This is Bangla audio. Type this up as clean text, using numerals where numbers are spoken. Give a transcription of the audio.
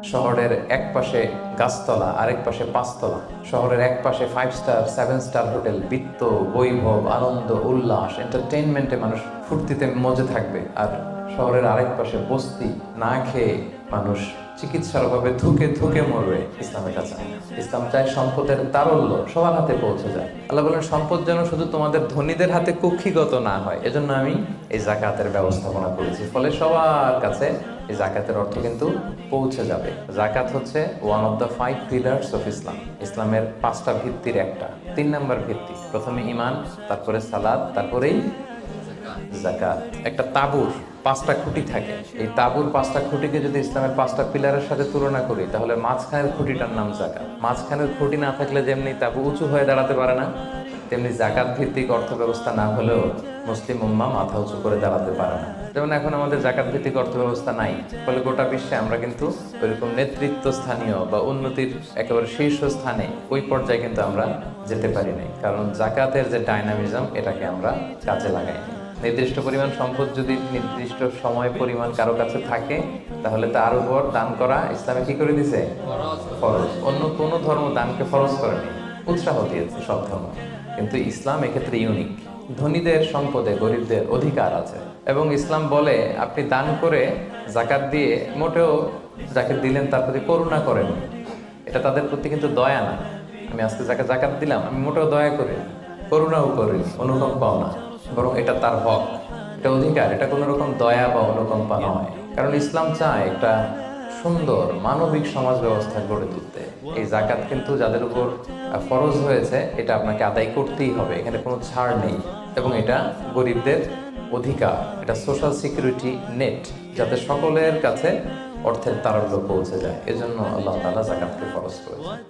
শহরের এক পাশে গাছতলা, আরেক পাশে পাঁচতলা। শহরের এক পাশে 5 স্টার 7 স্টার হোটেল, বৃত্ত, বৈভব, আনন্দ, উল্লাস, এন্টারটেইনমেন্টে মানুষ ফুর্তিতে মজে থাকবে। আর শহরের আরেক পাশে বস্তি, না খেয়ে মানুষ চিকিৎসার অভাবে ধুকে ধুকে মরবে। ইসলাম এটা চায় না। ইসলাম চায় সম্পদের তারল্য সবার হাতে পৌঁছে যায়। আল্লাহ বলেন, সম্পদ যেন শুধু তোমাদের ধনীদের হাতে কুক্ষিগত না হয়, এজন্য আমি এই জাকাতের ব্যবস্থাপনা করেছি। ফলে সবার কাছে এই জাকাতের অর্থ কিন্তু পৌঁছে যাবে। জাকাত হচ্ছে one of the 5 pillars of Islam. ইসলামের 5টা ভিত্তির একটা। 3 নাম্বার ভিত্তি, প্রথমে ঈমান, তারপরে সালাত, তারপরেই জাকাত। একটা তাঁবুর 5টা খুঁটি থাকে। এই তাঁবুর 5টা খুঁটিকে যদি ইসলামের 5টা পিলারের সাথে তুলনা করি, তাহলে মাঝখানের খুঁটিটার নাম জাকাত। মাঝখানের খুঁটি না থাকলে যেমনি তাঁবু উঁচু হয়ে দাঁড়াতে পারে না, তেমনি জাকাত ভিত্তিক অর্থ ব্যবস্থা না হলেও মুসলিম উম্মাহ মাথা উঁচু করে দাঁড়াতে পারে না। যেমন এখন আমাদের জাকাত ভিত্তিক অর্থ ব্যবস্থা নাই, ফলে গোটা বিশ্বে আমরা কিন্তু ওইরকম নেতৃত্ব স্থানীয় বা উন্নতির একেবারে শীর্ষ স্থানে ওই পর্যায়ে কিন্তু আমরা যেতে পারি নাই, কারণ জাকাতের যে ডাইনামিজম এটাকে আমরা কাজে লাগাই। নির্দিষ্ট পরিমাণ সম্পদ যদি নির্দিষ্ট সময় পরিমাণ কারো কাছে থাকে, তাহলে তার উপর দান করা ইসলামে কি করে দিছে? ফরজ। অন্য কোনো ধর্ম দানকে ফরজ করেনি, উৎসাহ দিয়েছে সব ধর্ম, কিন্তু ইসলাম এক্ষেত্রে ইউনিক। ধনীদের সম্পদে গরিবদের অধিকার আছে, এবং ইসলাম বলে আপনি দান করে জাকাত দিয়ে মোটেও যাকে দিলেন তার প্রতি করুণা করেন। এটা তাদের প্রতি কিন্তু দয়া না। আমি আজকে যাকে জাকাত দিলাম আমি মোটেও দয়া করি, করুণাও করি, অনুকম্পাও না, বরং এটা তার হক, এটা অধিকার, এটা কোনো রকম দয়া বা অনুকম্পা নয়। কারণ ইসলাম চায় একটা সুন্দর মানবিক সমাজ ব্যবস্থা গড়ে তুলতে। এই জাকাত কিন্তু যাদের উপর ফরজ হয়েছে, এটা আপনাকে আদায় করতেই হবে, এখানে কোনো ছাড় নেই। এবং এটা গরিবদের অধিকার, এটা সোশ্যাল সিকিউরিটি নেট, যাতে সকলের কাছে অর্থের তারল্য পৌঁছে যায়। এজন্য আল্লাহ তাআলা জাকাতকে ফরজ করেছেন।